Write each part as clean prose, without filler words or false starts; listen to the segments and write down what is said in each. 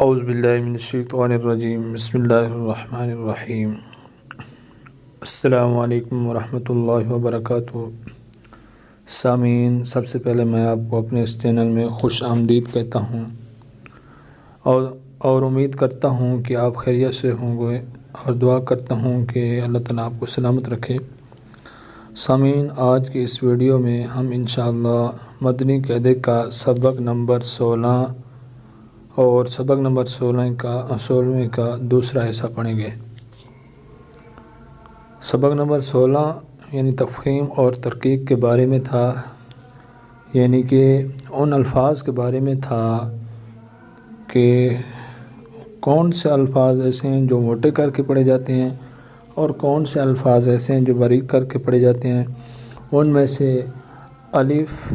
اعوذ باللہ من الشیطان الرجیم بسم اللہ الرحمن الرحیم السلام علیکم ورحمۃ اللہ وبرکاتہ۔ سامعین، سب سے پہلے میں آپ کو اپنے اس چینل میں خوش آمدید کہتا ہوں اور امید کرتا ہوں کہ آپ خیریت سے ہوں گے اور دعا کرتا ہوں کہ اللہ تعالیٰ آپ کو سلامت رکھے۔ سامعین، آج کی اس ویڈیو میں ہم انشاءاللہ مدنی قاعدے کا سبق نمبر 16 اور سبق نمبر 16 کا دوسرا حصہ پڑھیں گے۔ سبق نمبر 16 یعنی تفہیم اور ترقیق کے بارے میں تھا، یعنی کہ ان الفاظ کے بارے میں تھا کہ کون سے الفاظ ایسے ہیں جو موٹے کر کے پڑھے جاتے ہیں اور کون سے الفاظ ایسے ہیں جو باریک کر کے پڑھے جاتے ہیں۔ ان میں سے الف،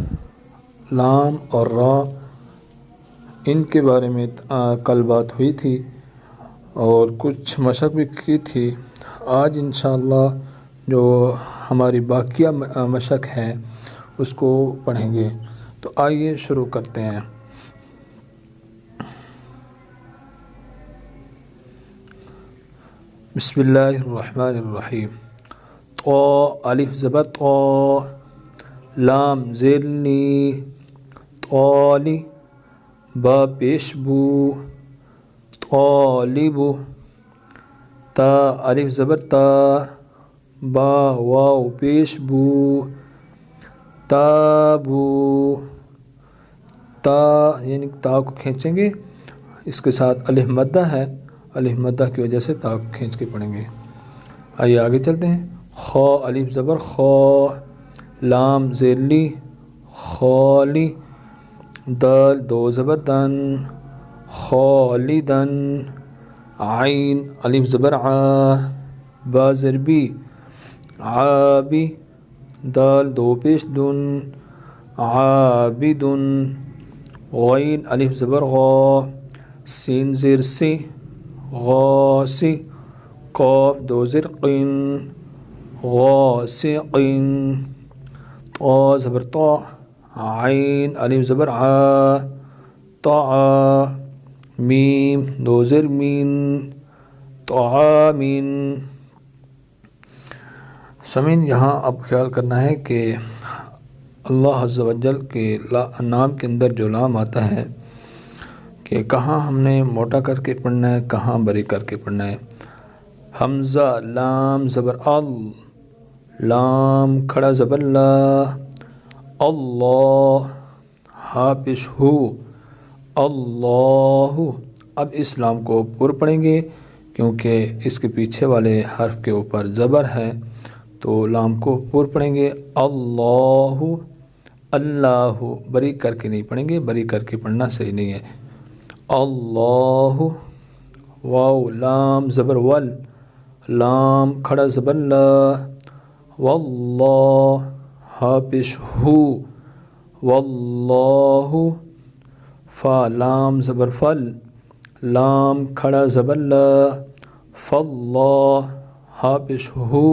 لام اور را، ان کے بارے میں کل بات ہوئی تھی اور کچھ مشق بھی کی تھی۔ آج انشاءاللہ جو ہماری باقیہ مشق ہے اس کو پڑھیں گے، تو آئیے شروع کرتے ہیں۔ بسم اللہ الرحمن الرحیم۔ طا، الف زبر طا، لام زیر لی، طالی، با پیش بو، طالب، تا الف زبر تا، با واو پیش بو، تابو، تا یعنی تا کو کھینچیں گے، اس کے ساتھ الف مدہ ہے، الف مدہ کی وجہ سے تا کو کھینچ کے پڑھیں گے۔ آئیے آگے چلتے ہیں۔ خا، الف زبر خا، لام زیر لی، خالی، دال دو زبر دن، خالدن، عین الف زبر ع، با زر بی، عابی، دال دو پیش دن، عابدن، غین الف زبر غا، سین زیر سی، غاسی، قاف دو زر قین، غاسقین، طا زبر طا، عین الف زبر ع، طع، میم دو زر مین، طعامین۔ سامعین، یہاں اب خیال کرنا ہے کہ اللہ عز و جل کے نام کے اندر جو لام آتا ہے کہ کہاں ہم نے موٹا کر کے پڑھنا ہے، کہاں بری کر کے پڑھنا ہے۔ حمزہ، لام زبر ال، لام کھڑا زبر لا، اللہ، ہا پیش ہو، اللہ۔ اب اس لام کو پر پڑھیں گے کیونکہ اس کے پیچھے والے حرف کے اوپر زبر ہے، تو لام کو پر پڑھیں گے۔ اللہ، اللہ، بری کر کے نہیں پڑھیں گے، بری کر کے پڑھنا صحیح نہیں ہے۔ اللہ، واو لام زبر ول، لام کھڑا زبر لا، واللہ، ہا پیش ہو، واللہ، فا لام زبر فل، لام کھڑا زبر لا، فاللہ، ہا پیش ہو،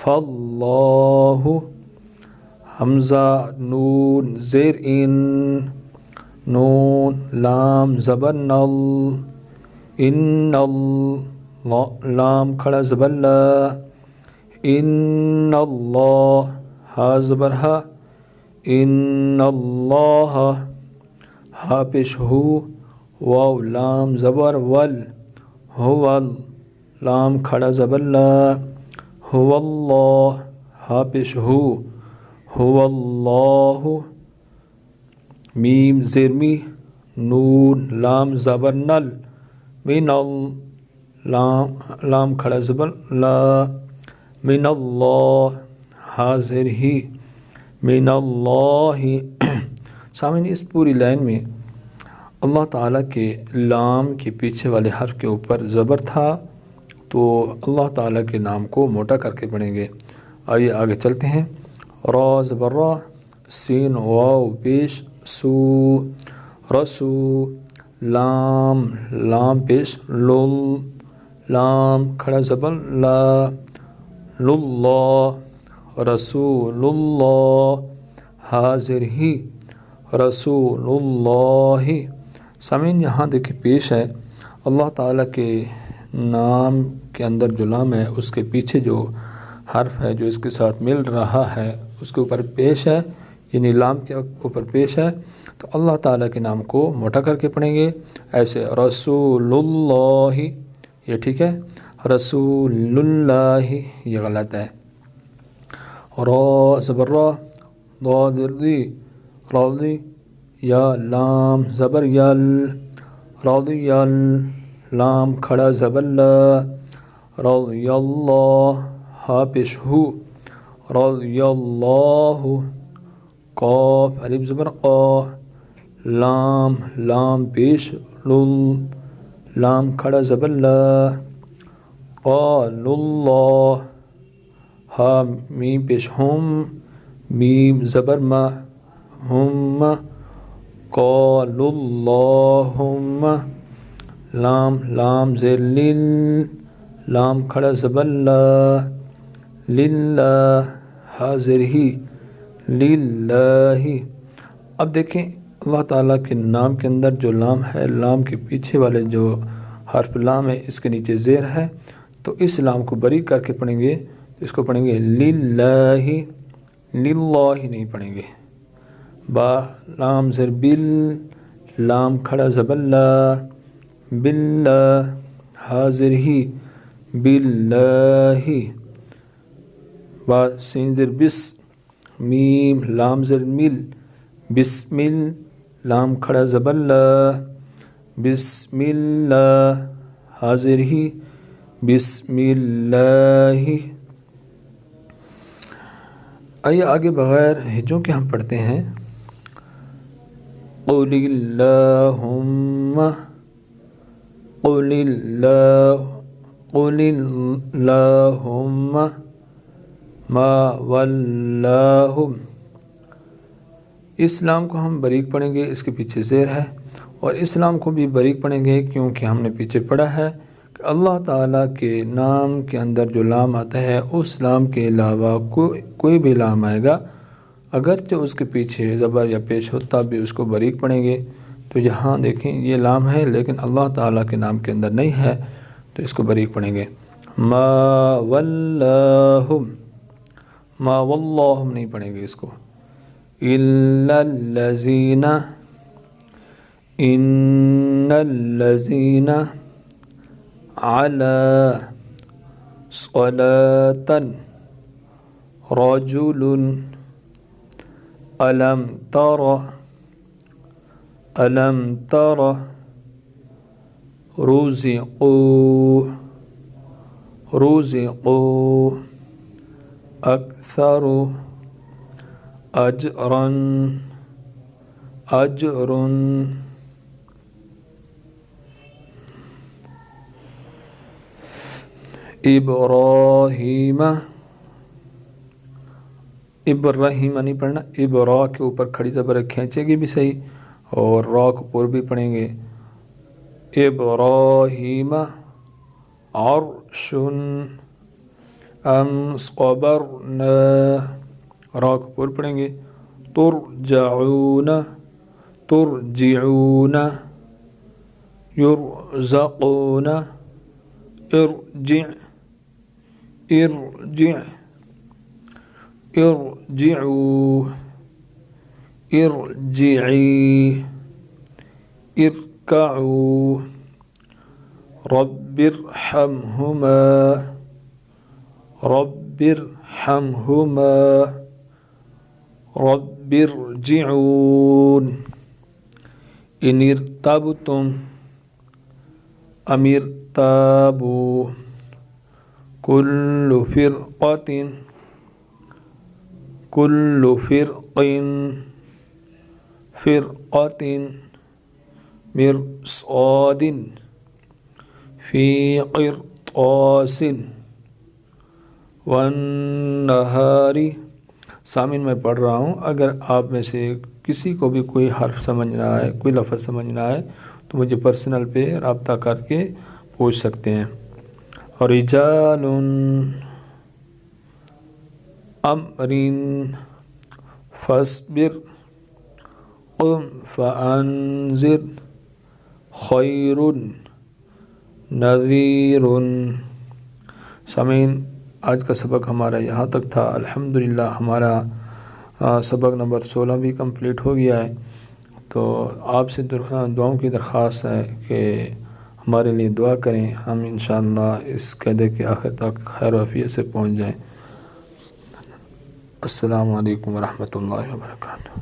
فاللہ۔ حمزہ، نون زیر ان، نون لام زبر نل، ان لام کھڑا زبر لا، ان اللہ، ہا زبر ہا، ان اللہ، ہا پیش ہو، واو لام زبر ول، ہول، لام کھڑا زبر لا، هو اللہ، ہا پیش ہو، هو اللہ۔ میم زیر می، نون لام زبر نل، من لام کھڑا زبر لا، من اللہ، ہا زیر ہی، من اللہ۔ سامعین، اس پوری لائن میں اللہ تعالیٰ کے لام کے پیچھے والے حرف کے اوپر زبر تھا، تو اللہ تعالیٰ کے نام کو موٹا کر کے پڑھیں گے۔ آئیے آگے چلتے ہیں۔ را زبر را، سین واو پیش سو، رسو، لام پیش لل، لام کھڑا زبر لا، للہ، رسول اللہ، حاضر ہی، رسول اللہ۔ سامعین یہاں دیکھیں پیش ہے اللہ تعالیٰ کے نام کے اندر جو لام ہے اس کے پیچھے جو حرف ہے جو اس کے ساتھ مل رہا ہے اس کے اوپر پیش ہے، یعنی لام کے اوپر پیش ہے، تو اللہ تعالیٰ کے نام کو موٹا کر کے پڑھیں گے ایسے رسول اللہ، یہ ٹھیک ہے، رسول اللہ یہ غلط ہے، را زبر را، ضاد ری، راضی، یا لام زبر یل، راضی یل، لام کھڑا زبر لا، رضی اللہ، ہا پیش ہو، رضی اللہ، قاف الف زبر قا، لام لام پیش لل، لام کھڑا زبر لا، قال اللہ، ہا میم پیش ہم، میم زبر ما، ہم، قال اللہم، لام لام زیر لل، لام کھڑا زبر لا، للہ، حاضر ہی، للہ۔ اب دیکھیں اللہ تعالیٰ کے نام کے اندر جو لام ہے، لام کے پیچھے والے جو حرف لام ہے اس کے نیچے زیر ہے، تو اس لام کو باریک کر کے پڑھیں گے تو اس کو پڑھیں گے للہ، للہ نہیں پڑھیں گے، با لام زیر بل، لام کھڑا زبر لا، باللہ، حاضر ہی، باللہ، با سین زیر بس، میم لام زیر مل، بسم لام کھڑا زبر لا، بسم اللہ، حاضر ہی، بسم اللہ۔ آئیے آگے بغیر ہجوں کے ہم پڑھتے ہیں، قل اللہم، قل اللہم، ما ولاہم۔ اس لام کو ہم باریک پڑھیں گے، اس کے پیچھے زیر ہے، اور اس لام کو بھی باریک پڑھیں گے کیونکہ ہم نے پیچھے پڑھا ہے کہ اللہ تعالیٰ کے نام کے اندر جو لام آتا ہے اس لام کے علاوہ کوئی بھی لام آئے گا اگرچہ اس کے پیچھے زبر یا پیش ہو تب بھی اس کو باریک پڑھیں گے۔ تو یہاں دیکھیں یہ لام ہے لیکن اللہ تعالیٰ کے نام کے اندر نہیں ہے تو اس کو باریک پڑھیں گے، ما ولاہم، ما واللہم نہیں پڑھیں گے اس کو، الا الذین، ان الذین، علی صلاة رجل، الم تر، الم تر، رزقوا، رزقوا، اکثر، اجرا، اجر، ابراہیم، ابراہیم نہیں پڑھنا، ابرا کے اوپر کھڑی زبر کھینچے گی بھی صحیح اور را کو پر بھی پڑھیں گے، ابراہیم، عرش، ام صبرنا، را کو پر پڑھیں گے، ترجعون، ترجعون، یرزقون، ارجع، ارجع، ارجعوا، ارجعی، ارکعوا، رب ارحمہما، رب ارحمہما، رب ارجعون، ان ارتبتم، ام ارتابوا، کل فرقۃ، کل فرق، فرقۃ، مرصاد، فی قرطاس، والنہار۔ سامعین میں پڑھ رہا ہوں، اگر آپ میں سے کسی کو بھی کوئی حرف سمجھ نہ آئے، کوئی لفظ سمجھ نہ آئے تو مجھے پرسنل پہ رابطہ کر کے پوچھ سکتے ہیں۔ رجال، امر، فاصبر، قم فانذر، خیر نذیر۔ سامعین، آج کا سبق ہمارا یہاں تک تھا۔ الحمدللہ ہمارا سبق نمبر 16 بھی کمپلیٹ ہو گیا ہے۔ تو آپ سے دعاؤں کی درخواست ہے کہ ہمارے لیے دعا کریں، ہم انشاءاللہ اس قاعدے کے آخر تک خیر و عافیت سے پہنچ جائیں۔ السلام علیکم ورحمۃ اللہ وبرکاتہ۔